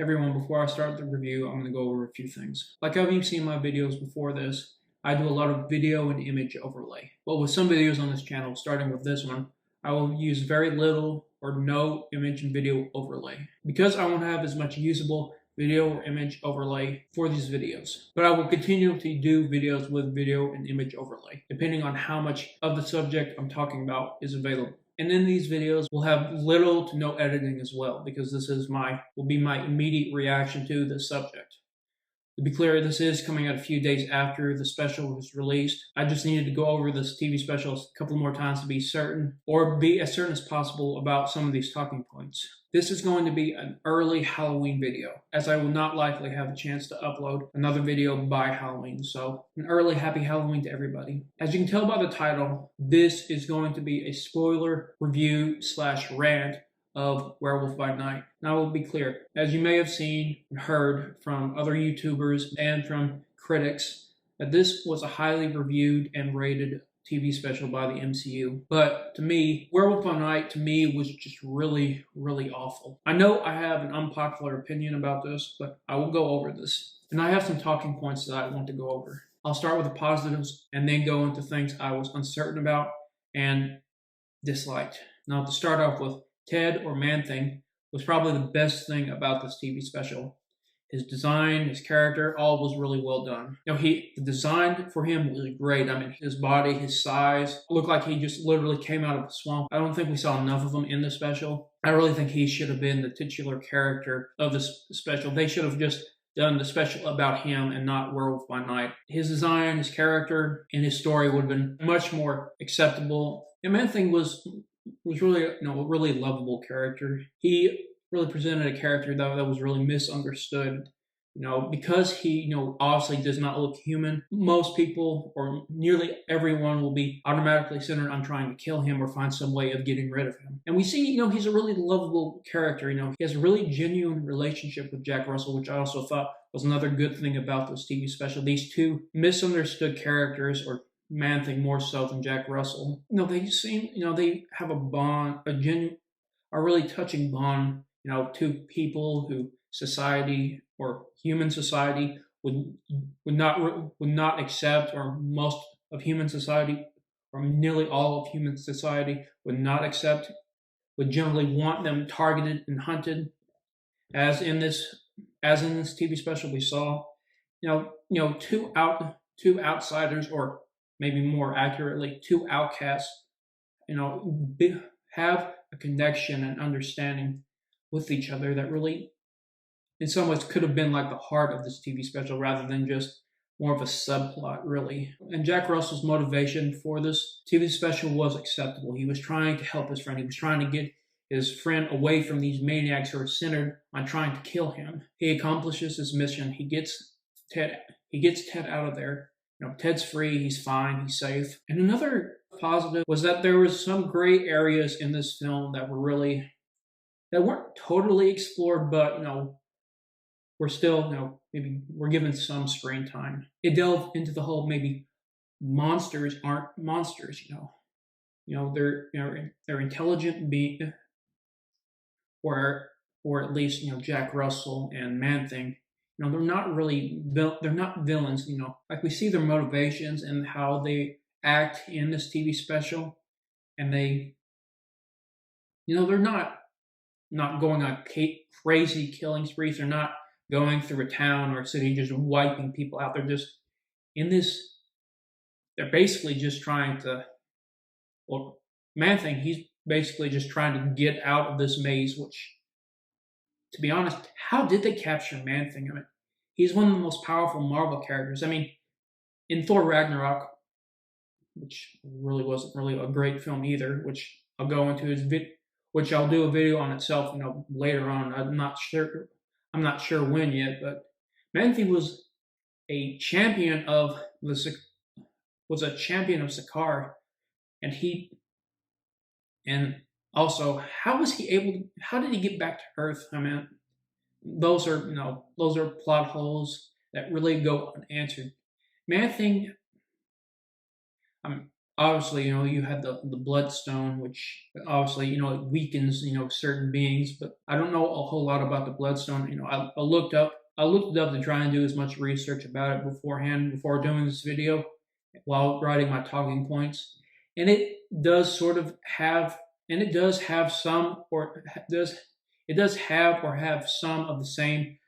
Everyone, before I start the review, I'm going to go over a few things. Like you've seen my videos before this, I do a lot of video and image overlay. But with some videos on this channel, starting with this one, I will use very little or no image and video overlay because I won't have as much usable video or image overlay for these videos. But I will continue to do videos with video and image overlay, depending on how much of the subject I'm talking about is available. And in these videos, we'll have little to no editing as well, because this is will be my immediate reaction to the subject. To be clear, this is coming out a few days after the special was released. I just needed to go over this TV special a couple more times to be certain, or be as certain as possible about some of these talking points. This is going to be an early Halloween video, as I will not likely have a chance to upload another video by Halloween. So, an early happy Halloween to everybody. As you can tell by the title, this is going to be a spoiler review / rant of Werewolf by Night. Now, I will be clear, as you may have seen and heard from other YouTubers and from critics, that this was a highly reviewed and rated TV special by the MCU. But to me, Werewolf by Night to me was just really, really awful. I know I have an unpopular opinion about this, but I will go over this. And I have some talking points that I want to go over. I'll start with the positives and then go into things I was uncertain about and disliked. Now, to start off with, Ted, or Man-Thing, was probably the best thing about this TV special. His design, his character, all was really well done. The design for him was great. I mean, his body, his size, looked like he just literally came out of a swamp. I don't think we saw enough of him in the special. I really think he should have been the titular character of this special. They should have just done the special about him and not Werewolf by Night. His design, his character, and his story would have been much more acceptable. And Man-Thing was really, a really lovable character. He really presented a character that was really misunderstood. Because he, obviously does not look human, most people, or nearly everyone, will be automatically centered on trying to kill him or find some way of getting rid of him. And we see, he's a really lovable character. He has a really genuine relationship with Jack Russell, which I also thought was another good thing about this TV special. These two misunderstood characters, or Man-Thing more so than Jack Russell, they seem, they have a bond, a really touching bond, two people who society or human society would not accept, or most of human society, or nearly all of human society would not accept, would generally want them targeted and hunted, as in this TV special we saw, two outsiders, or maybe more accurately, two outcasts, have a connection and understanding with each other that really, in some ways, could have been like the heart of this TV special rather than just more of a subplot, really. And Jack Russell's motivation for this TV special was acceptable. He was trying to help his friend. He was trying to get his friend away from these maniacs who are centered on trying to kill him. He accomplishes his mission. He gets Ted out of there. Ted's free, he's fine, he's safe. And another positive was that there was some gray areas in this film that weren't totally explored, but, we're still, maybe we're given some screen time. It delved into the whole, maybe monsters aren't monsters, they're intelligent beings, or at least, Jack Russell and Man-Thing, they're not villains, like we see their motivations and how they act in this TV special, and they're not going on crazy killing sprees. They're not going through a town or a city just wiping people out. They're just they're basically just trying to, Man-Thing, he's basically just trying to get out of this maze, which, to be honest, how did they capture Man-Thing? I mean, he's one of the most powerful Marvel characters. I mean, in Thor Ragnarok, which really wasn't really a great film either, which I'll go into which I'll do a video on itself, later on. I'm not sure when yet, but Man-Thing was a champion of Sakaar, and also, how did he get back to Earth? I mean, those are plot holes that really go unanswered. Man-Thing, obviously, you had the bloodstone, which obviously, it weakens, certain beings. But I don't know a whole lot about the bloodstone. I looked it up to try and do as much research about it beforehand before doing this video, while writing my talking points, and it does sort of have, and it does have some, or does it does have some of the same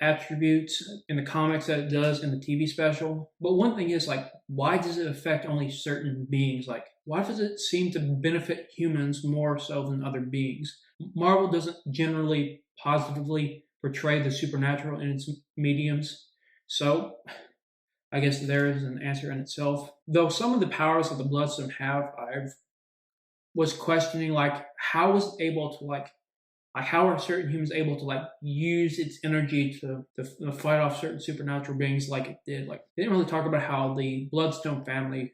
attributes in the comics that it does in the TV special. But one thing is, like, why does it affect only certain beings? Like, why does it seem to benefit humans more so than other beings? Marvel doesn't generally positively portray the supernatural in its mediums, so I guess there is an answer in itself. Though some of the powers that the Bloodstone have, I was questioning, like, how was it able to, like, how are certain humans able to, like, use its energy to fight off certain supernatural beings like it did? Like, they didn't really talk about how the Bloodstone family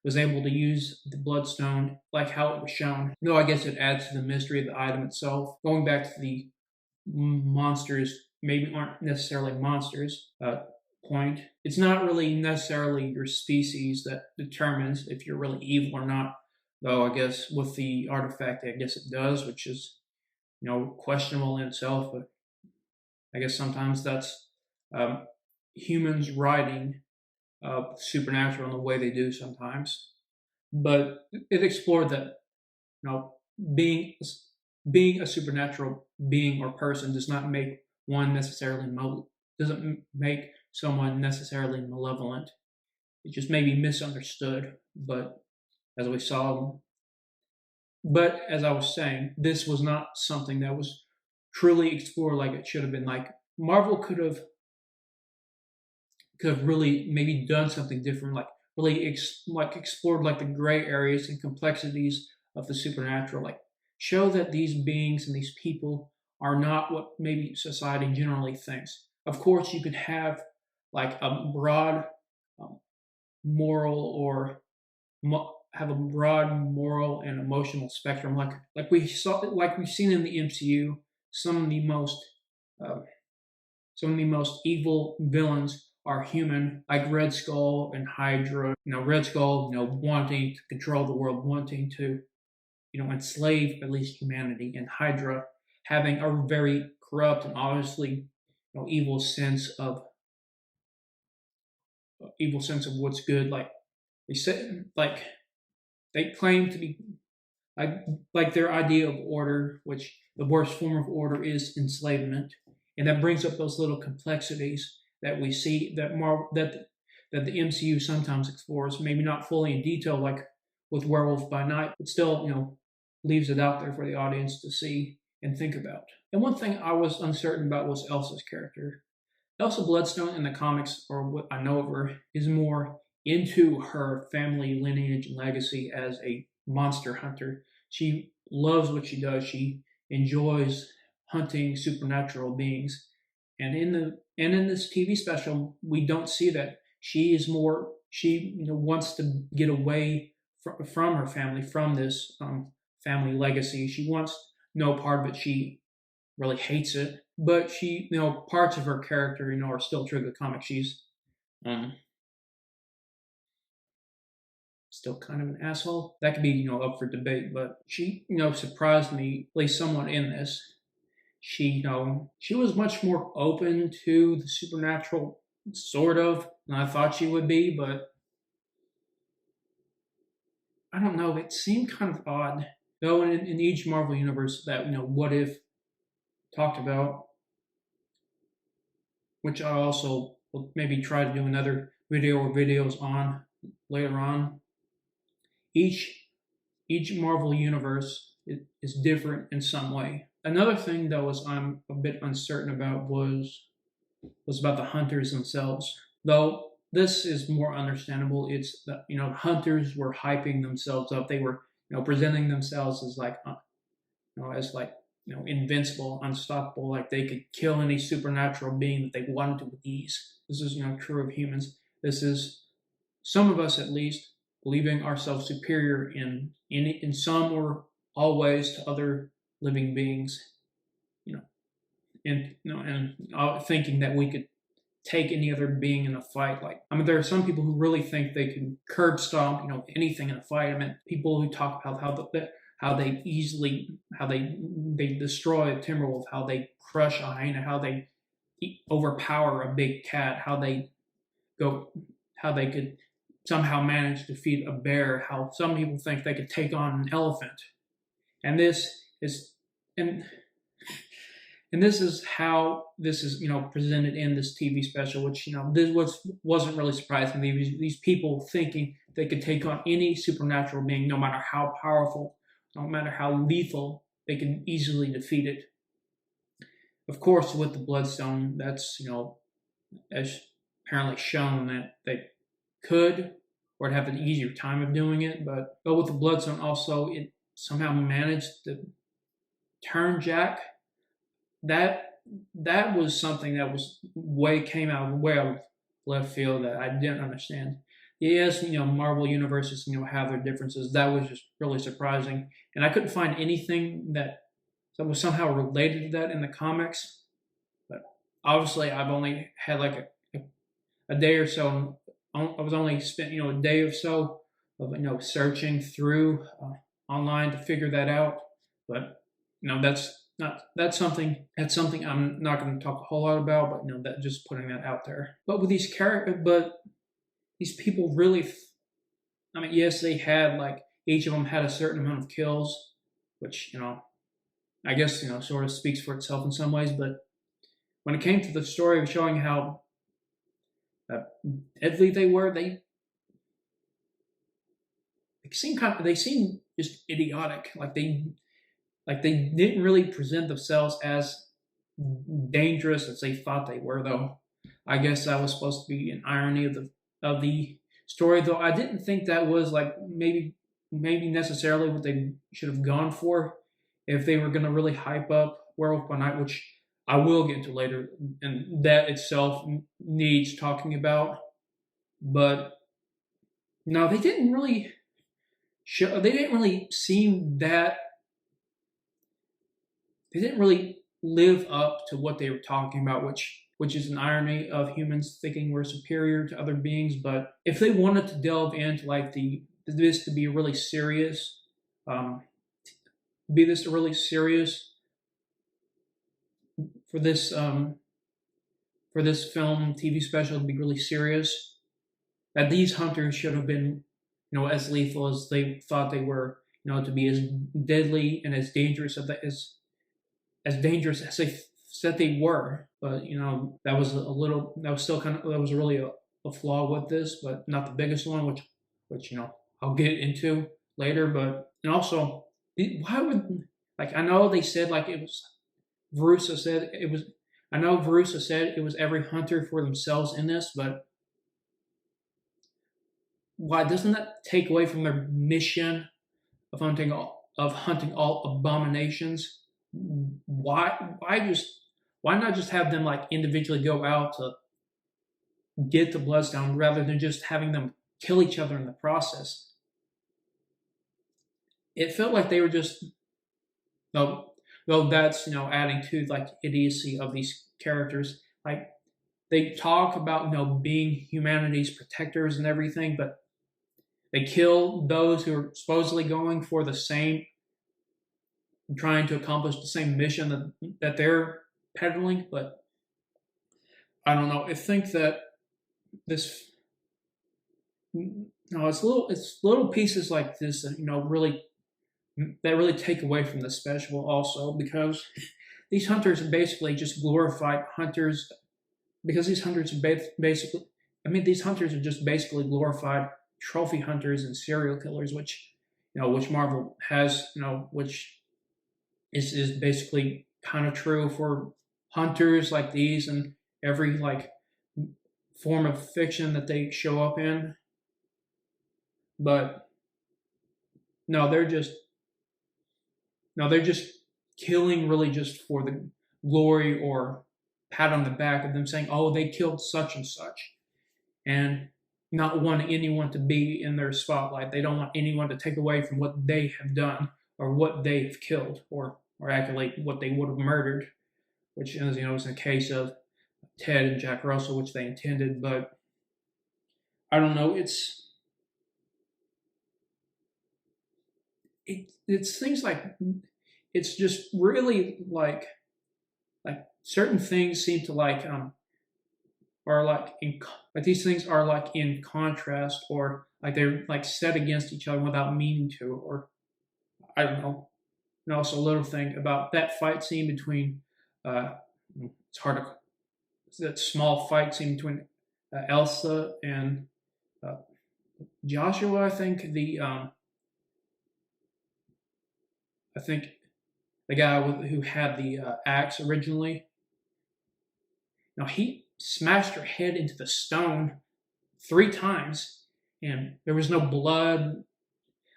was able to use the Bloodstone, like how it was shown. No, I guess it adds to the mystery of the item itself. Going back to the monsters, maybe aren't necessarily monsters point. It's not really necessarily your species that determines if you're really evil or not. Though I guess with the artifact, I guess it does, which is, questionable in itself. But I guess sometimes that's humans writing supernatural in the way they do sometimes. But it explored that, being being a supernatural being or person does not make one necessarily doesn't make someone necessarily malevolent. It just may be misunderstood. But as we saw, but as I was saying, this was not something that was truly explored like it should have been. Like, Marvel could have really maybe done something different, like really explored, like, the gray areas and complexities of the supernatural, like show that these beings and these people are not what maybe society generally thinks. Of course, you could have, like, a broad moral, or have a broad moral and emotional spectrum, like we've seen in the MCU. Some of the most uh, some of the most evil villains are human, like Red Skull and Hydra. Red Skull, wanting to control the world, wanting to, enslave at least humanity, and Hydra having a very corrupt and obviously, evil sense of what's good. Like they said, like they claim to be, like their idea of order, which the worst form of order is enslavement, and that brings up those little complexities that we see that the MCU sometimes explores, maybe not fully in detail, like with Werewolf by Night, but still, leaves it out there for the audience to see and think about. And one thing I was uncertain about was Elsa's character. Elsa Bloodstone in the comics, or what I know of her, is more into her family lineage and legacy as a monster hunter. She loves what she does. She enjoys hunting supernatural beings. And in this TV special, we don't see that. She wants to get away from her family, from this family legacy. She wants no part of it. She really hates it. But she, parts of her character, are still true to the comic. She's still kind of an asshole. That could be, up for debate. But she, surprised me, at least somewhat in this. She was much more open to the supernatural, sort of, than I thought she would be. But I don't know. It seemed kind of odd. Though in each Marvel universe that, What If talked about, which I also will maybe try to do another video or videos on later on. Each Marvel universe is different in some way. Another thing that I'm a bit uncertain about was about the hunters themselves. Though this is more understandable. It's that, hunters were hyping themselves up. They were, presenting themselves as like, invincible, unstoppable, like they could kill any supernatural being that they wanted to with ease. This is, true of humans. This is some of us, at least, believing ourselves superior in some or all ways to other living beings, and thinking that we could take any other being in a fight. Like, I mean, there are some people who really think they can curb stomp, anything in a fight. I mean, people who talk about how they destroy a timber wolf, how they crush a hyena, how they overpower a big cat, how they could somehow manage to defeat a bear, how some people think they could take on an elephant. And this is how this is presented in this TV special, which this wasn't really surprising. These people thinking they could take on any supernatural being, no matter how powerful, no matter how lethal, they can easily defeat it. Of course, with the Bloodstone, that's as apparently shown that they could or have an easier time of doing it, but with the Bloodstone also, it somehow managed to turn Jack. That was something that came out way out of left field that I didn't understand. Yes, Marvel universes have their differences. That was just really surprising, and I couldn't find anything that was somehow related to that in the comics. But obviously, I've only had like a day or so. I was only spent a day or so of searching through online to figure that out. But that's something I'm not going to talk a whole lot about. But that just putting that out there. But with these these people really, I mean, yes, they had each of them had a certain amount of kills, which I guess sort of speaks for itself in some ways. But when it came to the story of showing how deadly they were, they seemed just idiotic. Like they didn't really present themselves as dangerous as they thought they were, though. I guess that was supposed to be an irony of the story, though I didn't think that was maybe necessarily what they should have gone for if they were going to really hype up Werewolf by Night, which I will get into later, and that itself needs talking about. But no, they didn't really show. They didn't really seem that. They didn't really live up to what they were talking about, which is an irony of humans thinking we're superior to other beings. But if they wanted to delve into this to be really serious, for this film TV special to be really serious, that these hunters should have been as lethal as they thought they were, to be as deadly and as dangerous as dangerous as they said they were. But that was really a flaw with this, but not the biggest one, which I'll get into later. But and also, why would I know they said it was Verussa said it was. I know Verussa said it was every hunter for themselves in this, but why doesn't that take away from their mission of hunting all abominations? Why not just have them individually go out to get the Bloodstone rather than just having them kill each other in the process? It felt like they were just though that's adding to idiocy of these characters. They talk about being humanity's protectors and everything, but they kill those who are supposedly going for the same, trying to accomplish the same mission that they're peddling. But I don't know. I think that it's little pieces like this that really take away from the special also, because these hunters are basically just glorified hunters. Because these hunters are these hunters are just basically glorified trophy hunters and serial killers, which Marvel has, which is basically kind of true for hunters like these and every form of fiction that they show up in. But no, they're just killing really just for the glory or pat on the back of them saying, oh, they killed such and such, and not wanting anyone to be in their spotlight. They don't want anyone to take away from what they have done or what they've killed or actually what they would have murdered, which is, is a case of Ted and Jack Russell, which they intended, but I don't know. It's things like it's just really like certain things seem to are like like these things are like in contrast, or like they're like set against each other without meaning to, or I don't know. And also a little thing about that fight scene between uh it's hard to that small fight scene between Elsa and uh, Joshua. I think the guy who had the axe originally. Now he smashed her head into the stone 3 times, and there was no blood.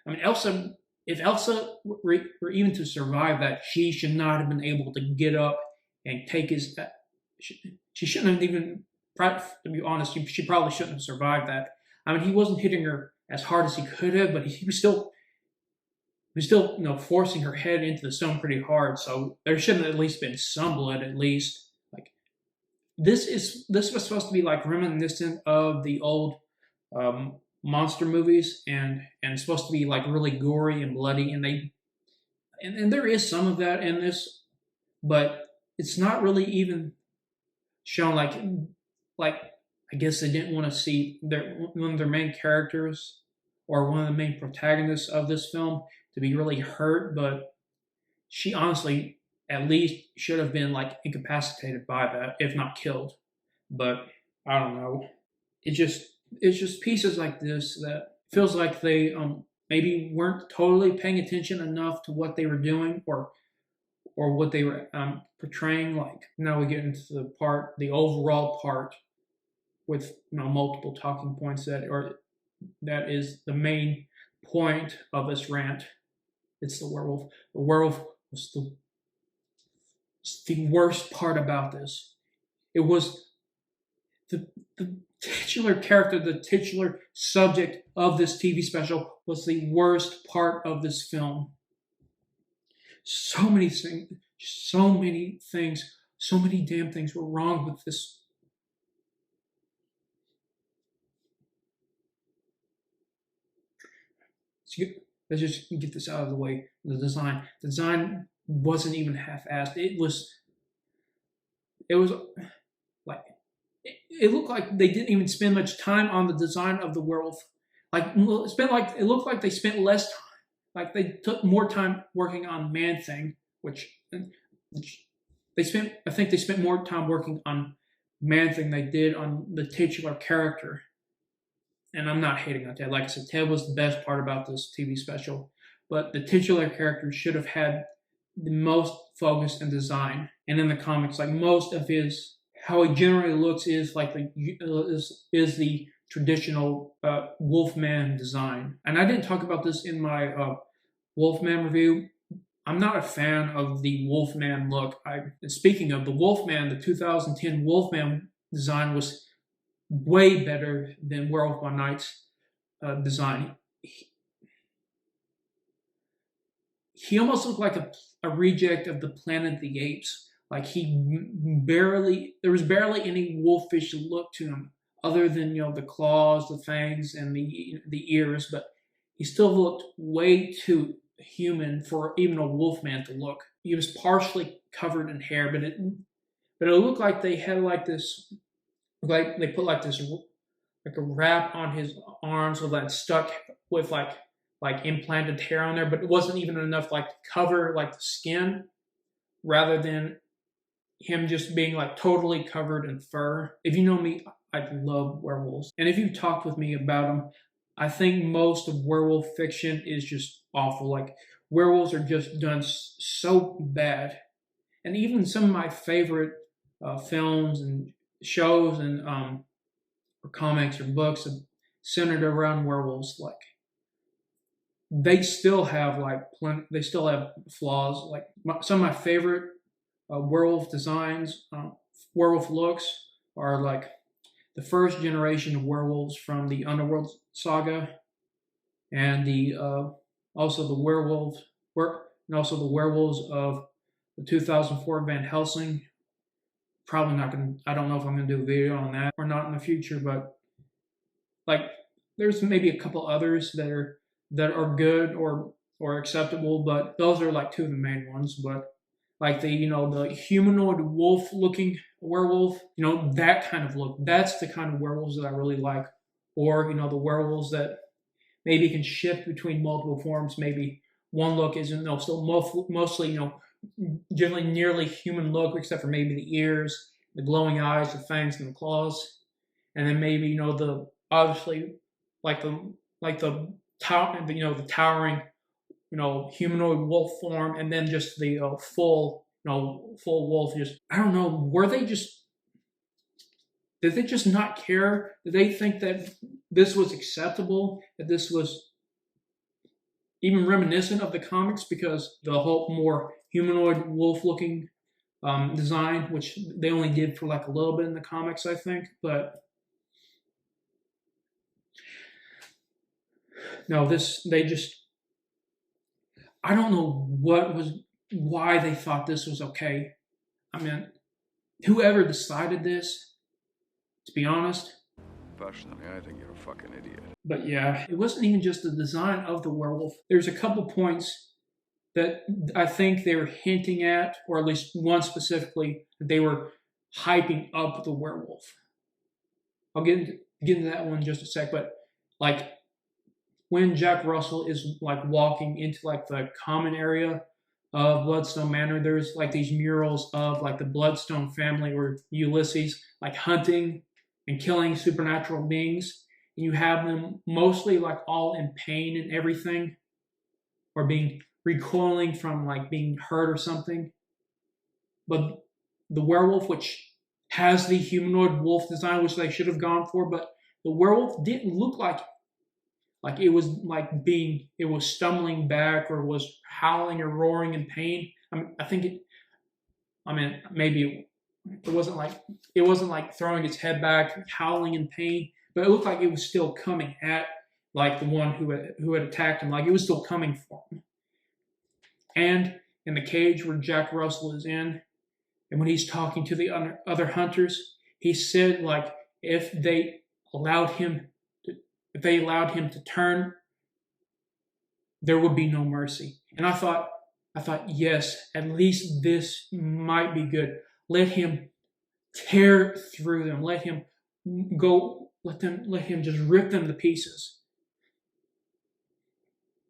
I mean, Elsa. If Elsa were even to survive that, she should not have been able to get up and take his. She shouldn't have even. To be honest, she probably shouldn't have survived that. I mean, he wasn't hitting her as hard as he could have, but he was still forcing her head into the stone pretty hard. So there should have at least been some blood, at least. Like this was supposed to be like reminiscent of the old monster movies, and it's supposed to be like really gory and bloody, and there is some of that in this, but it's not really even shown like I guess they didn't want to see one of their main characters or one of the main protagonists of this film to be really hurt, but she honestly at least should have been like incapacitated by that, if not killed. But I don't know. It's just pieces like this that feels like they maybe weren't totally paying attention enough to what they were doing, or what they were portraying. Like now we get into the overall part with multiple talking points that is the main point of this rant. It's the werewolf. The werewolf was the worst part about this. It was the titular character, the titular subject of this TV special was the worst part of this film. So many damn things were wrong with this. Let's just get this out of the way. The design wasn't even half-assed. It was like it looked like they didn't even spend much time on the design of the werewolf. It looked like they spent less time. Like they took more time working on Man Thing, which they spent. I think they spent more time working on Man Thing than they did on the titular character. And I'm not hating on Ted. Like I said, Ted was the best part about this TV special, but the titular character should have had the most focus and design. And in the comics, like most of how he generally looks is like the traditional Wolfman design. And I didn't talk about this in my Wolfman review. I'm not a fan of the Wolfman look. Speaking of the Wolfman, the 2010 Wolfman design was way better than Werewolf by Night's design. He almost looked like a reject of the Planet of the Apes. Like there was barely any wolfish look to him, other than the claws, the fangs, and the ears. But he still looked way too human for even a wolfman to look. He was partially covered in hair, but it looked like they had like this, like they put like this, like a wrap on his arms so that stuck with like implanted hair on there, but it wasn't even enough like to cover like the skin, rather than him just being like totally covered in fur. If you know me, I love werewolves, and if you've talked with me about them, I think most of werewolf fiction is just awful. Like werewolves are just done so bad, and even some of my favorite films and shows and or comics or books centered around werewolves, like they still have they still have flaws. Like some of my favorite werewolf designs, werewolf looks are like the first generation of werewolves from the Underworld saga, and also the werewolves of the 2004 Van Helsing, probably not gonna. I don't know if I'm gonna do a video on that or not in the future, but like there's maybe a couple others that are good or acceptable, but those are like two of the main ones. But like the humanoid wolf looking werewolf, that kind of look. That's the kind of werewolves that I really like. Or the werewolves that maybe can shift between multiple forms. Maybe one look isn't still mostly generally nearly human look, except for maybe the ears, the glowing eyes, the fangs, and the claws, and then maybe the obviously the towering humanoid wolf form, and then just the full wolf. Just I don't know. Did they just not care? Did they think that this was acceptable? That this was even reminiscent of the comics? Because the whole more humanoid wolf-looking design, which they only did for like a little bit in the comics, I think. But no, I don't know why they thought this was okay. I mean, whoever decided this, to be honest. Personally, I think you're a fucking idiot. But yeah, it wasn't even just the design of the werewolf. There's a couple points that I think they were hinting at, or at least one specifically, that they were hyping up the werewolf. I'll get into that one in just a sec, but like when Jack Russell is like walking into like the common area of Bloodstone Manor, there's like these murals of like the Bloodstone family or Ulysses like hunting and killing supernatural beings. And you have them mostly like all in pain and everything, or recoiling from like being hurt or something. But the werewolf, which has the humanoid wolf design, which they should have gone for, but the werewolf didn't look like it was it was stumbling back or was howling or roaring in pain. Maybe it wasn't like throwing its head back, howling in pain, but it looked like it was still coming at like the one who had attacked him. Like it was still coming for him. And in the cage where Jack Russell is in, and when he's talking to the other hunters, he said like if they allowed him to turn, there would be no mercy. And I thought, yes, at least this might be good. Let him tear through them. Let him just rip them to pieces.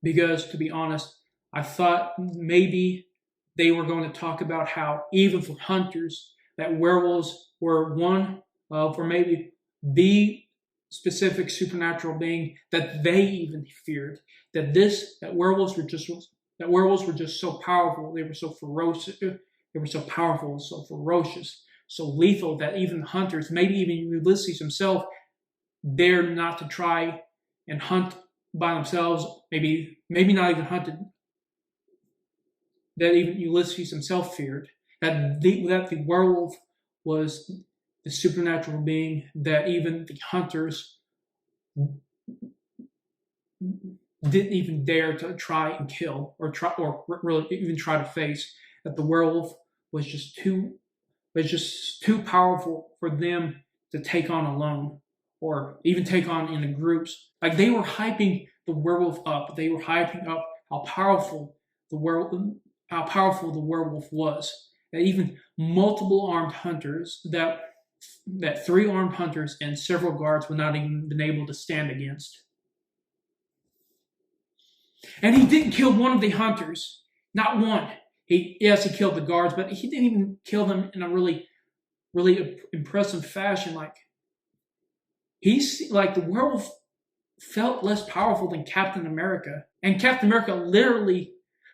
Because to be honest, I thought maybe they were going to talk about how even for hunters, that werewolves were one for maybe the specific supernatural being that they even feared. That werewolves were just so powerful. They were so ferocious. They were so powerful, so ferocious, so lethal that even hunters, maybe even Ulysses himself, dared not to try and hunt by themselves. Maybe not even hunted. That even Ulysses himself feared. That the werewolf was the supernatural being that even the hunters didn't even dare to try and kill or really even try to face. That the werewolf was just too powerful for them to take on alone, or even take on in the groups. Like they were hyping the werewolf up. They were hyping up how powerful the werewolf was. That even multiple armed hunters, that 3 armed hunters and several guards would not even been able to stand against. And he didn't kill one of the hunters, not one. He killed the guards, but he didn't even kill them in a really, really impressive fashion. Like the werewolf felt less powerful than Captain America, and Captain America literally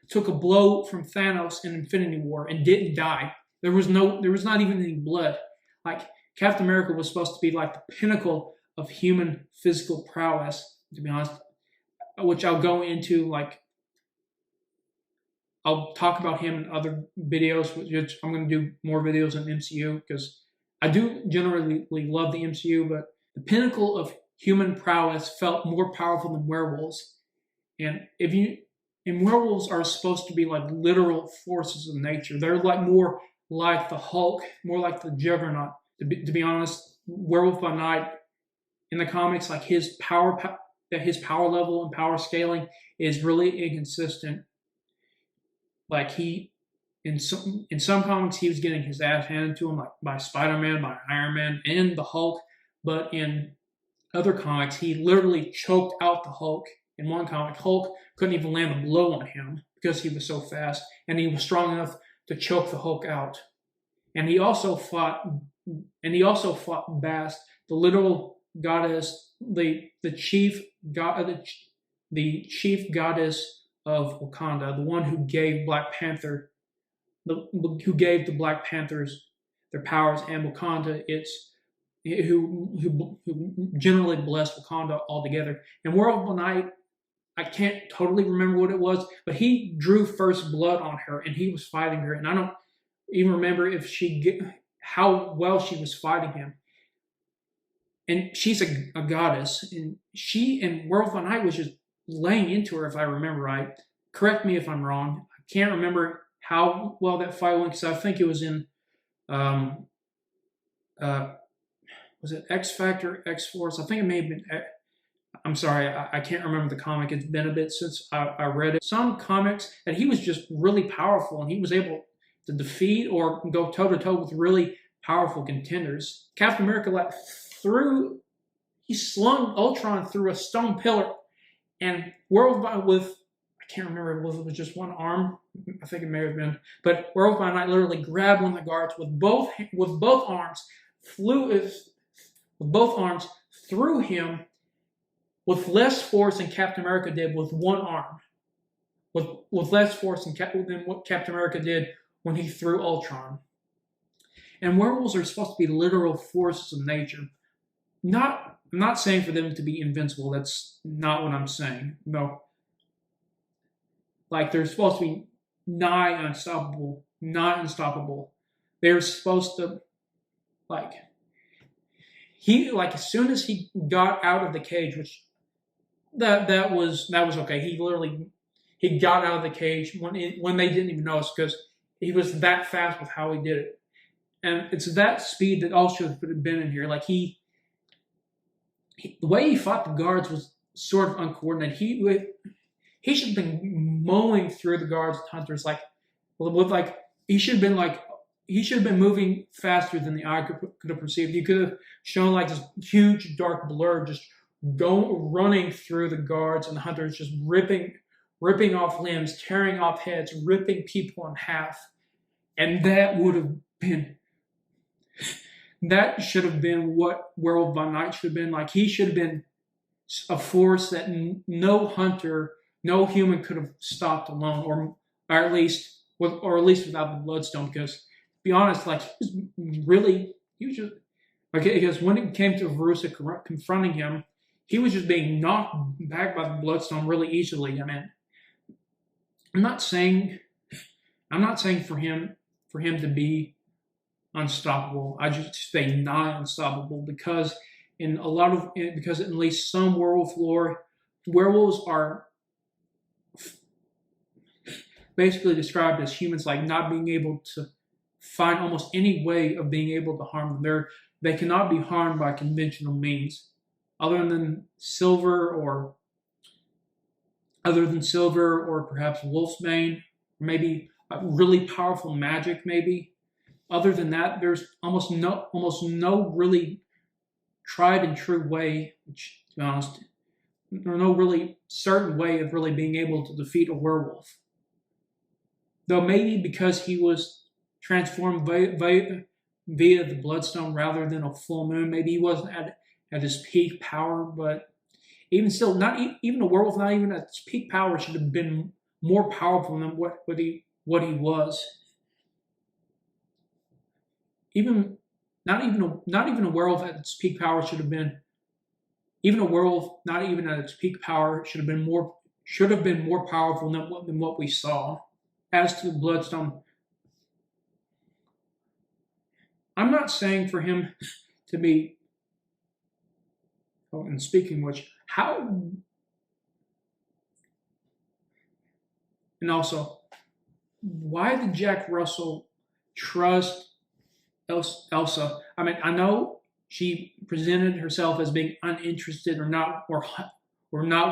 took a blow from Thanos in Infinity War and didn't die. There was not even any blood. Like Captain America was supposed to be like the pinnacle of human physical prowess, to be honest, which I'll go into. Like I'll talk about him in other videos, which I'm going to do more videos on MCU, because I do generally love the MCU, but the pinnacle of human prowess felt more powerful than werewolves. And werewolves are supposed to be like literal forces of nature. They're like more like the Hulk, more like the Juggernaut. To be honest, Werewolf by Night in the comics, like his power level and power scaling is really inconsistent. Like in some comics he was getting his ass handed to him, like by Spider-Man, by Iron Man, and the Hulk. But in other comics, he literally choked out the Hulk. In one comic, Hulk couldn't even land a blow on him because he was so fast, and he was strong enough to choke the Hulk out. And he also fought Bast, the literal goddess, the chief goddess of Wakanda, the one who gave Black Panther, who gave the Black Panthers their powers, and Wakanda who generally blessed Wakanda altogether. And Werewolf by Night, I can't totally remember what it was, but he drew first blood on her, and he was fighting her, and I don't even remember how well she was fighting him. And she's a goddess, and she and Werewolf by Night was just laying into her, if I remember right. Correct me if I'm wrong. I can't remember how well that fight went, because I think it was in, was it X Factor, X Force? I think it may have been. I'm sorry, I can't remember the comic. It's been a bit since I read it. Some comics that he was just really powerful, and he was able to defeat or go toe-to-toe with really powerful contenders. Captain America he slung Ultron through a stone pillar, and Werewolf with, I can't remember if it was just one arm. I think it may have been, but Werewolf by Night literally grabbed one of the guards with both arms, threw him with less force than Captain America did with one arm, with less force than what Captain America did when he threw Ultron. And werewolves are supposed to be literal forces of nature. I'm not saying for them to be invincible. That's not what I'm saying. No. Like, they're supposed to be nigh unstoppable. Not unstoppable. They're supposed to, as soon as he got out of the cage, which that was okay. He got out of the cage when they didn't even notice, because he was that fast with how he did it. And it's that speed that also should have been in here. Like, the way he fought the guards was sort of uncoordinated. He should have been mowing through the guards and hunters he should have been moving faster than the eye could have perceived. You could have shown like this huge dark blur just running through the guards and the hunters, just ripping off limbs, tearing off heads, ripping people in half. And that should have been what Werewolf by Night should have been. Like, he should have been a force that no hunter, no human could have stopped alone, or at least without the Bloodstone. Because, to be honest, like, because when it came to Veruca confronting him, he was just being knocked back by the Bloodstone really easily. I mean, I'm not saying for him to be unstoppable. I just say not unstoppable, because because in at least some werewolf lore, werewolves are basically described as humans, like not being able to find almost any way of being able to harm them. They cannot be harmed by conventional means, other than silver or perhaps wolfsbane, or maybe really powerful magic, maybe. Other than that, there's almost no really tried and true way, which, to be honest, there's no really certain way of really being able to defeat a werewolf. Though maybe because he was transformed via the Bloodstone rather than a full moon, maybe he wasn't at his peak power. But even still, not even a werewolf, not even at its peak power, should have been more powerful than what he was. Not even a werewolf at its peak power should have been. Even a werewolf, not even at its peak power, should have been more powerful than what we saw. As to the Bloodstone, I'm not saying for him to be. Oh, and speaking of which, and also, why did Jack Russell trust Elsa. I mean, I know she presented herself as being uninterested or not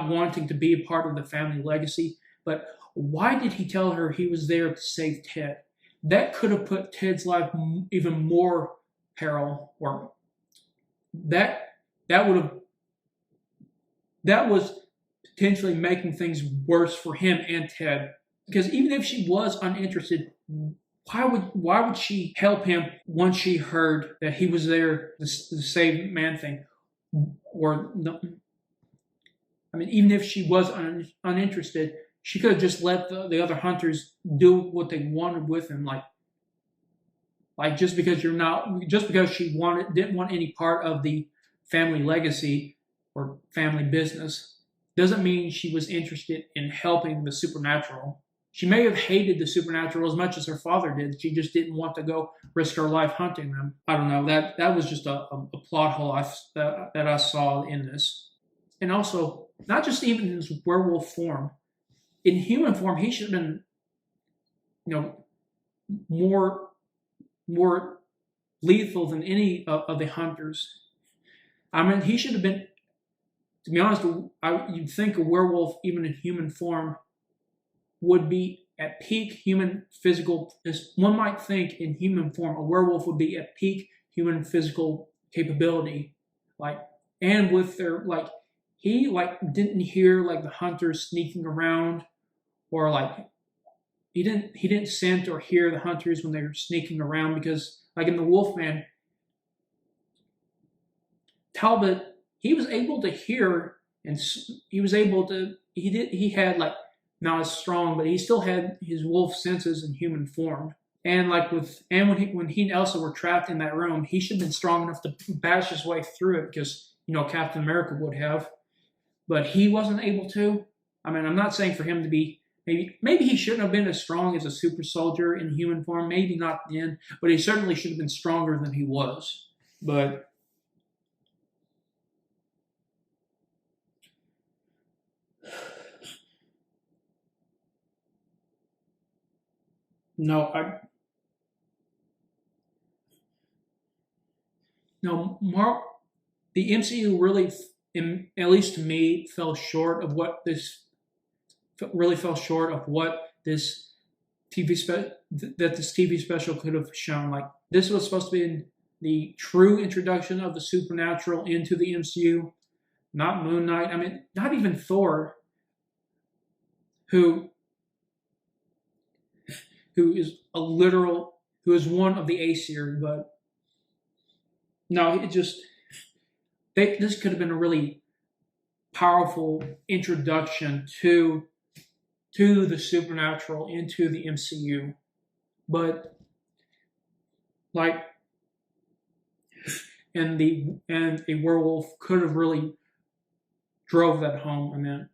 wanting to be a part of the family legacy, but why did he tell her he was there to save Ted? That could have put Ted's life even more peril, or that was potentially making things worse for him and Ted. Because even if she was uninterested, why would she help him once she heard that he was there to save Man-Thing? Or I mean, even if she was uninterested, she could have just let the other hunters do what they wanted with him. Like just because she didn't want any part of the family legacy or family business, doesn't mean she was interested in helping the supernatural. She may have hated the supernatural as much as her father did. She just didn't want to go risk her life hunting them. I don't know. That was just a plot hole that I saw in this. And also, not just even in his werewolf form. In human form, he should have been, more lethal than any of the hunters. I mean, he should have been, to be honest, you'd think a werewolf, even in human form, would be at peak human physical, as one might think in human form, a werewolf would be at peak human physical capability. And with their, he didn't hear the hunters sneaking around, or he didn't scent or hear the hunters when they were sneaking around, because in the Wolfman, Talbot, he was able to hear, and he had not as strong, but he still had his wolf senses in human form. And when he and Elsa were trapped in that room, he should have been strong enough to bash his way through it, because Captain America would have, but he wasn't able to. I mean, I'm not saying for him to be, maybe he shouldn't have been as strong as a super soldier in human form. Maybe not then, but he certainly should have been stronger than he was. But no, the MCU really, at least to me, fell short of what this TV special could have shown. This was supposed to be the true introduction of the supernatural into the MCU, not Moon Knight. I mean, not even Thor, who is one of the Aesir, but no, this could have been a really powerful introduction to the supernatural into the MCU, but and a werewolf could have really drove that home. I mean,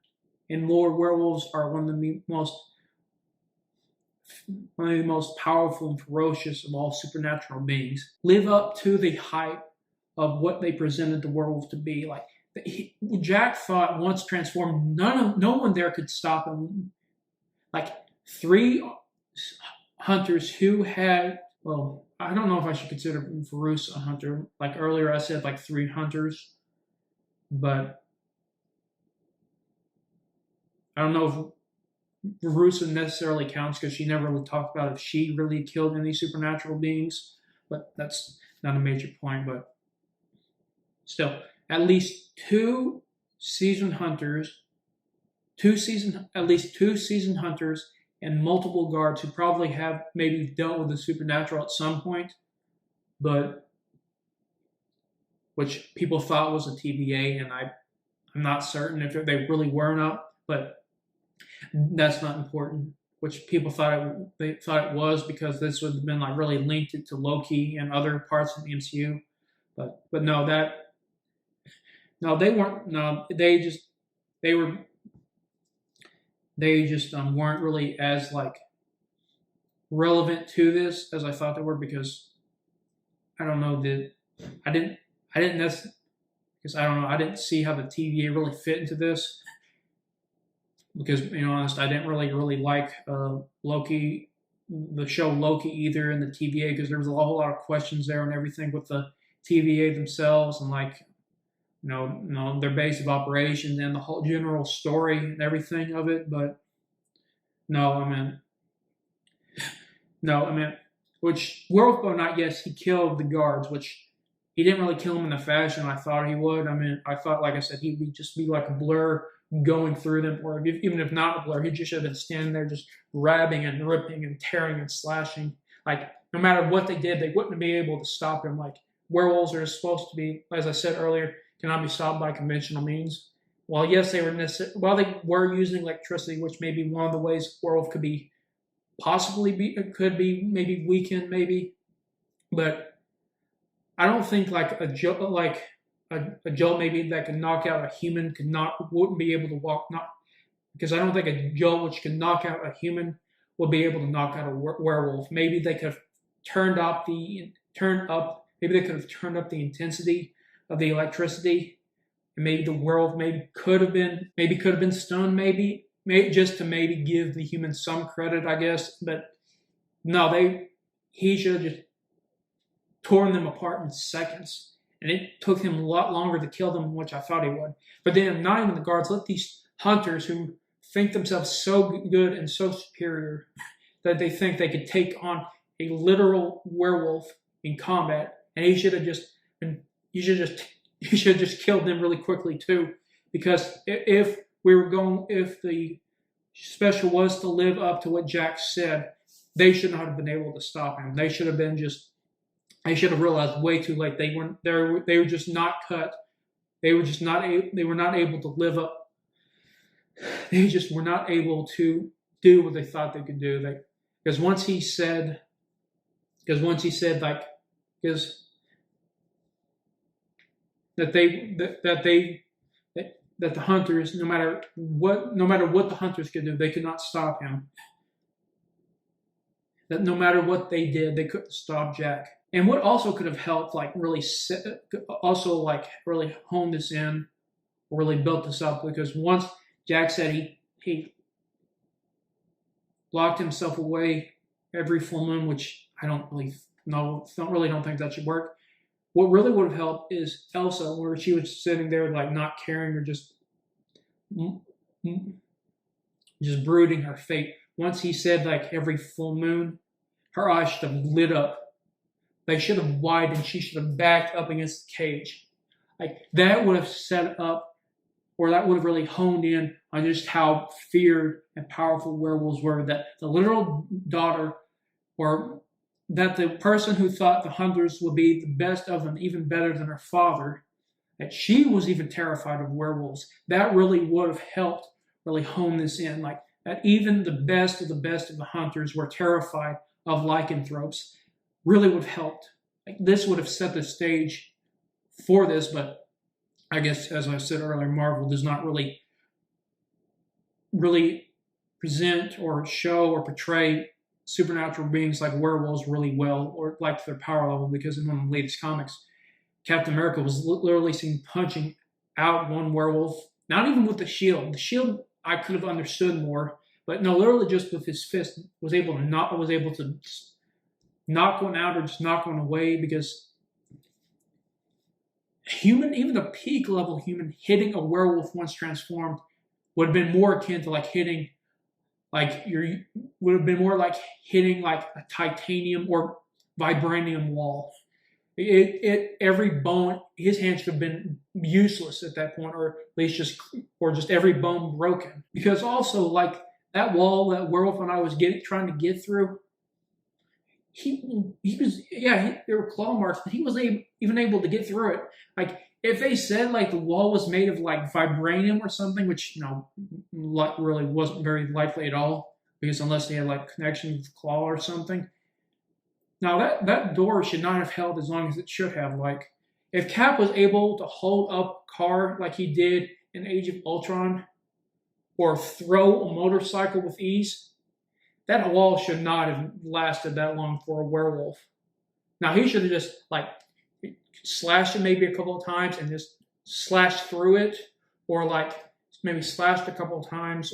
and Lord, werewolves are one of the most powerful and ferocious of all supernatural beings. Live up to the hype of what they presented the werewolf to be. Jack thought once transformed, no one there could stop him. 3 hunters who had, well, I don't know if I should consider Varus a hunter. Earlier I said 3 hunters, but I don't know if Varus necessarily counts, because she never really talked about if she really killed any supernatural beings, but that's not a major point. But still, at least 2 seasoned hunters, at least two seasoned hunters, and multiple guards who probably have maybe dealt with the supernatural at some point, but which people thought was a TVA, and I'm not certain if they really were or not, but that's not important. Which people thought it was, because this would have been really linked to Loki and other parts of the MCU, but no, they weren't. No, they just weren't really as relevant to this as I thought they were, because I don't know that I didn't see how the TVA really fit into this, because honest, I didn't really like Loki the show Loki either in the TVA, because there was a whole lot of questions there and everything with the TVA themselves and like their base of operations and the whole general story and everything of it. But no, I mean, which Werewolf by Night, yes, he killed the guards, which he didn't really kill them in the fashion I thought he would. I mean, I thought, like I said, he would just be like a blur going through them, or even if not a blur, he just should have been standing there just grabbing and ripping and tearing and slashing. Like, no matter what they did, they wouldn't be able to stop him. Like, werewolves are supposed to be, as I said earlier, cannot be stopped by conventional means. While yes, they were using electricity, which may be one of the ways werewolf could be maybe weakened, maybe, but I don't think like a jolt maybe that could knock out a human wouldn't be able to walk, not because I don't think a jolt which could knock out a human would be able to knock out a werewolf. Maybe they could have turned up the intensity of the electricity, and maybe the werewolf could have been stunned, maybe just to maybe give the human some credit, I guess. But no, he should have just torn them apart in seconds. And it took him a lot longer to kill them, which I thought he would. But then not even the guards, let these hunters who think themselves so good and so superior that they think they could take on a literal werewolf in combat, and he should have just killed them really quickly too. Because if the special was to live up to what Jack said, they should not have been able to stop him. They should have realized way too late. They were just not cut. They were not able to live up. They just were not able to do what they thought they could do. Because once he said that the hunters, no matter what the hunters could do, they could not stop him. That no matter what they did, they couldn't stop Jack. And what also could have helped, really hone this in, or really built this up, because once Jack said he locked himself away every full moon, which I don't think that should work. What really would have helped is Elsa, where she was sitting there not caring or just brooding her fate. Once he said every full moon, her eyes should have lit up. They should have widened. She should have backed up against the cage. That would have set up, or that would have really honed in on just how feared and powerful werewolves were. That the literal daughter, or that the person who thought the hunters would be the best of them, even better than her father, that she was even terrified of werewolves. That really would have helped really hone this in. That even the best of the hunters were terrified of lycanthropes. Really would have helped. This would have set the stage for this, but I guess, as I said earlier, Marvel does not really present or show or portray supernatural beings like werewolves really well, or their power level, because in one of the latest comics, Captain America was literally seen punching out one werewolf, not even with the shield. The shield I could have understood more, but no, literally just with his fist was able to knock one out or just knock one away, because even a peak level human hitting a werewolf once transformed would have been more akin to hitting would have been more like hitting a titanium or vibranium wall. Every bone, his hand should have been useless at that point, or at least just every bone broken. Because also that wall that Werewolf and I was trying to get through, there were claw marks, but he was even able to get through it. If they said the wall was made of vibranium or something, which really wasn't very likely at all, because unless they had connection with the claw or something. Now that door should not have held as long as it should have. If Cap was able to hold up a car like he did in Age of Ultron, or throw a motorcycle with ease, that wall should not have lasted that long for a werewolf. Now he should have just slashed it maybe a couple of times and just slashed through it, or maybe slashed a couple of times,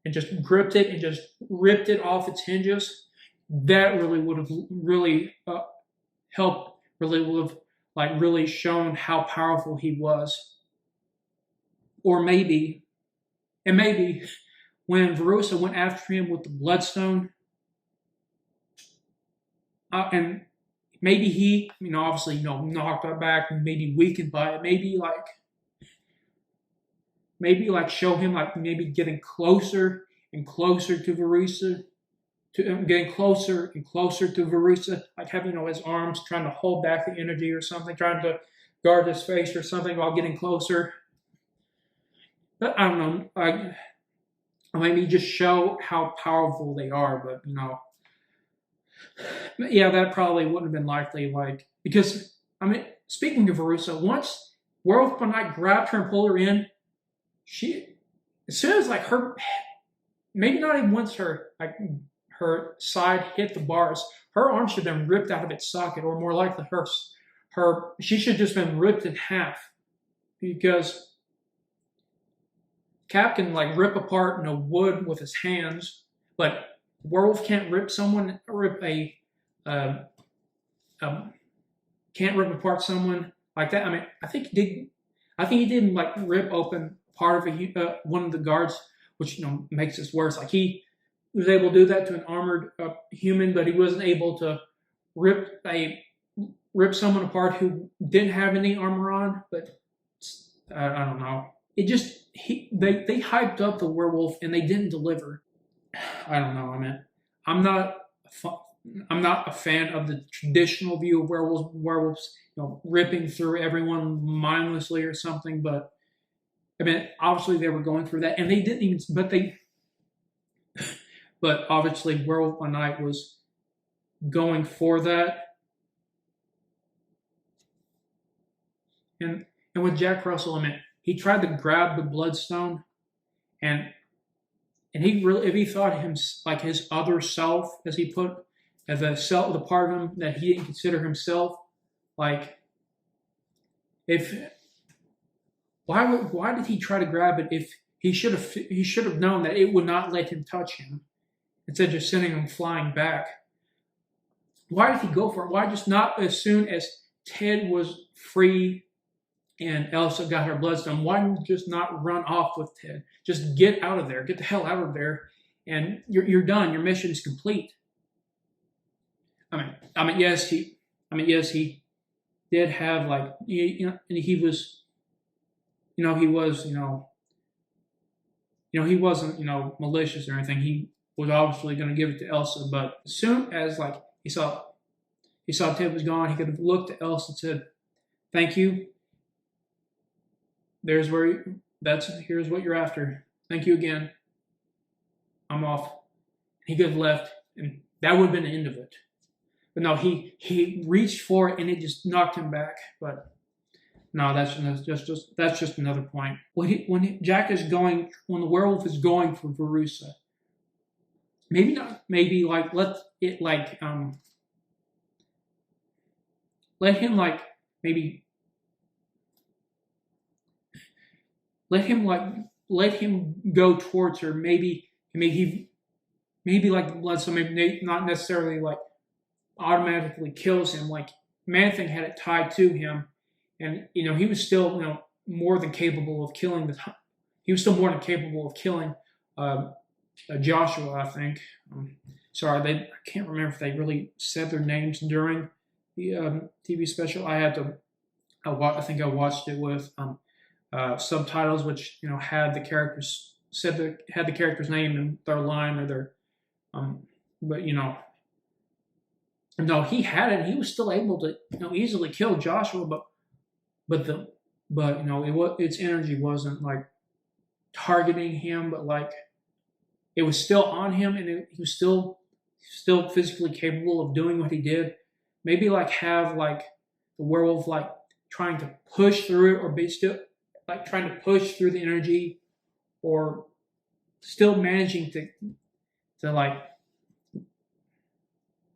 and just gripped it and just ripped it off its hinges, that really would have really helped, really would have like really shown how powerful he was. Or maybe, and maybe when Verussa went after him with the Bloodstone, and maybe he, obviously, knocked it back and maybe weakened by it. Maybe like show him like maybe getting closer and closer to Verussa, getting closer and closer to Verussa, like having his arms trying to hold back the energy or something, trying to guard his face or something while getting closer. But I don't know, like maybe just show how powerful they are. But yeah, that probably wouldn't have been likely. Like because speaking of Verussa, once Werewolf by Night grabbed her and pulled her in, she, as soon as like her, maybe not even once her side hit the bars, her arm should have been ripped out of its socket, or more likely she should have just been ripped in half, because Cap can like rip apart wood with his hands, but Werewolf can't can't rip apart someone like that. I think he did like rip open part of one of the guards, which makes this worse. Like he was able to do that to an armored human, but he wasn't able to rip someone apart who didn't have any armor on. But I don't know. It just they hyped up the werewolf and they didn't deliver. I don't know. I'm not a fan of the traditional view of werewolves, ripping through everyone mindlessly or something. But obviously they were going through that, and they didn't even. But obviously, Werewolf by Night was going for that, and with Jack Russell, he tried to grab the Bloodstone, and he really, if he thought him like his other self, as he put, as the part of him that he didn't consider himself, like why did he try to grab it if he should have known that it would not let him touch him, instead of just sending him flying back? Why did he go for it? Why just not, as soon as Ted was free and Elsa got her Bloodstone, why didn't you just not run off with Ted? Just get out of there. Get the hell out of there. And you're done. Your mission's complete. Yes, he did have like, and he was, he wasn't, malicious or anything. He was obviously going to give it to Elsa, but as soon as like he saw Ted was gone, he could have looked at Elsa and said, "Thank you. Here's what you're after. Thank you again. I'm off." He could have left, and that would have been the end of it. But no, he reached for it, and it just knocked him back. But no, that's just another point. When the werewolf is going for Verussa, maybe like let him go towards her. Maybe like the blood, so maybe not necessarily like automatically kills him. Like Man-Thing had it tied to him, and he was still more than capable of killing Joshua, I think. I can't remember if they really said their names during the TV special. I think I watched it with subtitles, which had the characters had the character's name and their line or their but no, he had it. He was still able to easily kill Joshua, but its energy wasn't like targeting him, but like it was still on him, and he was still physically capable of doing what he did. Maybe like have like the werewolf like trying to push through it, or be still like trying to push through the energy, or still managing to like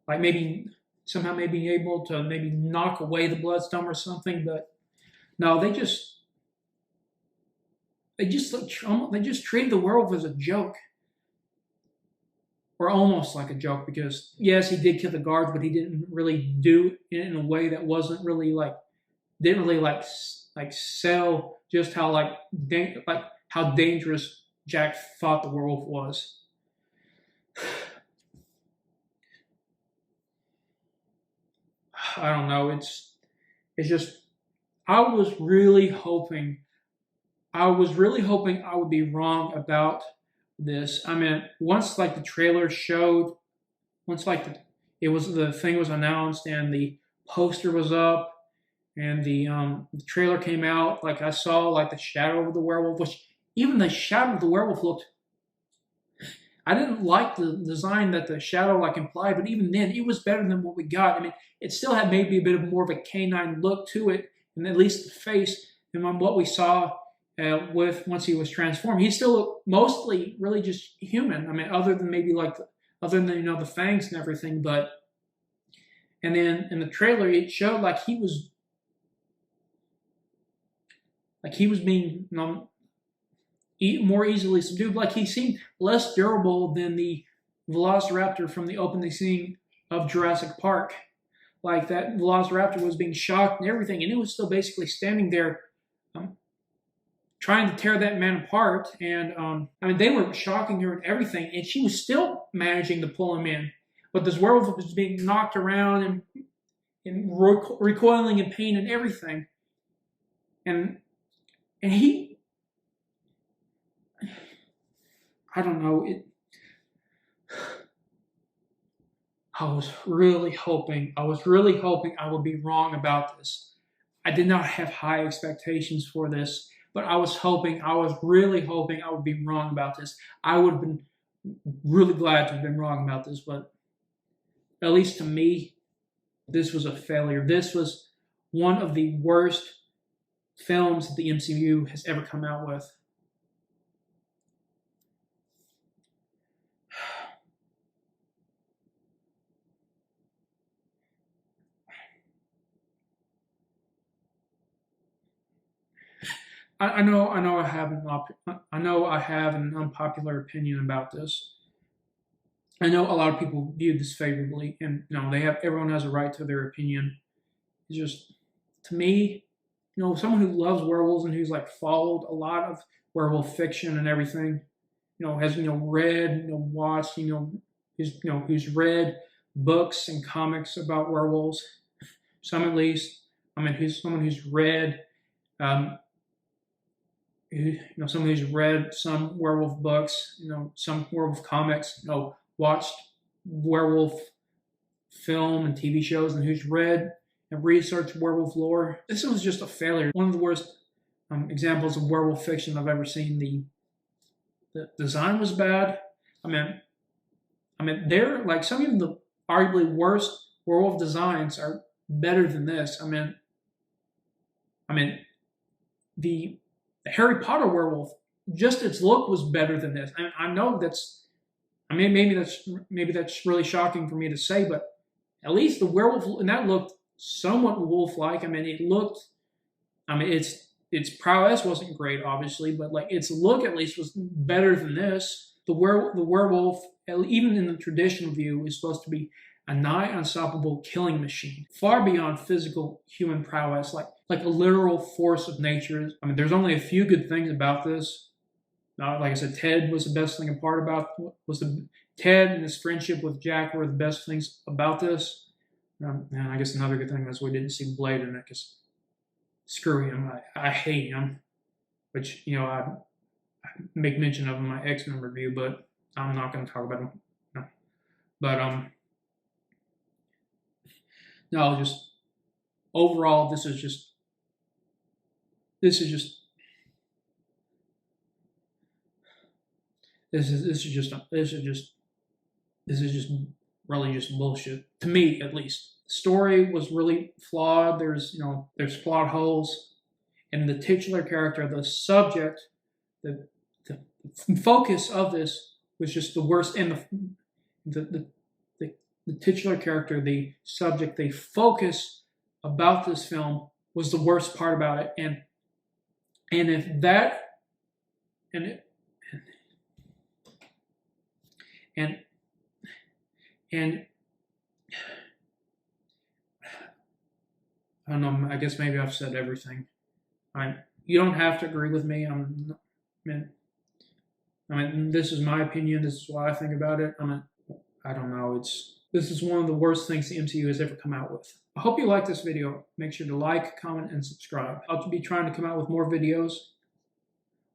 maybe somehow maybe able to maybe knock away the Bloodstone or something. But no, they just treated the werewolf as a joke. or almost like a joke, because yes, he did kill the guards, but he didn't really do it in a way that wasn't really like, didn't really like sell just how like how dangerous Jack thought the werewolf was. I don't know. It's just, I was really hoping I would be wrong about this. I mean, once like the trailer showed, once like the thing was announced and the poster was up and the trailer came out, like I saw like the shadow of the werewolf, which even the shadow of the werewolf looked. I didn't like the design that the shadow like implied, but even then, it was better than what we got. I mean, it still had maybe a bit of more of a canine look to it, and at least the face, and on what we saw with once he was transformed, he still looked mostly really just human. I mean, other than maybe like other than the fangs and everything, but and then in the trailer, it showed like he was being more easily subdued. Like he seemed less durable than the Velociraptor from the opening scene of Jurassic Park. Like that Velociraptor was being shocked and everything, and it was still basically standing there, trying to tear that man apart. And I mean, they were shocking her and everything, and she was still managing to pull him in. But this werewolf was being knocked around and recoiling in pain and everything. And he, I don't know, I was really hoping I would be wrong about this. I did not have high expectations for this, but I was really hoping I would be wrong about this. I would have been really glad to have been wrong about this, but at least to me, this was a failure. This was one of the worst films that the MCU has ever come out with. I know I have an unpopular opinion about this. I know a lot of people view this favorably, and everyone has a right to their opinion. It's just, to me, someone who loves werewolves and who's like followed a lot of werewolf fiction and everything, has read, watched, who's read books and comics about werewolves, some at least. I mean, who's someone who's read. Someone who's read some werewolf books, some werewolf comics, watched werewolf film and TV shows, and who's read and researched werewolf lore. This was just a failure. One of the worst examples of werewolf fiction I've ever seen. The design was bad. I mean, they're like some of the arguably worst werewolf designs are better than this. I mean, the Harry Potter werewolf, just its look was better than this. I know that's, maybe that's really shocking for me to say, but at least the werewolf, and that looked somewhat wolf-like. I mean, its prowess wasn't great, obviously, but like its look at least was better than this. The werewolf, even in the traditional view, is supposed to be a nigh unstoppable killing machine, far beyond physical human prowess, like a literal force of nature. I mean, there's only a few good things about this. Like I said, Ted was the best thing Ted and his friendship with Jack were the best things about this. And I guess another good thing was we didn't see Blade in it, because screw him. I hate him, which, I make mention of in my X-Men review, but I'm not going to talk about him. No. But, no, just overall, this is just really just bullshit, to me at least. The story was really flawed. There's plot holes, and the titular character, the subject, the focus of this was just the worst. And the titular character, the subject, the focus about this film was the worst part about it. And if that and And I don't know, I guess maybe I've said everything. You don't have to agree with me. This is my opinion. This is what I think about it. I don't know. This is one of the worst things the MCU has ever come out with. I hope you like this video. Make sure to like, comment, and subscribe. I'll be trying to come out with more videos,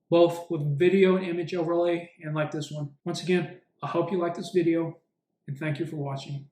both with video and image overlay, and like this one. Once again, I hope you like this video, and thank you for watching.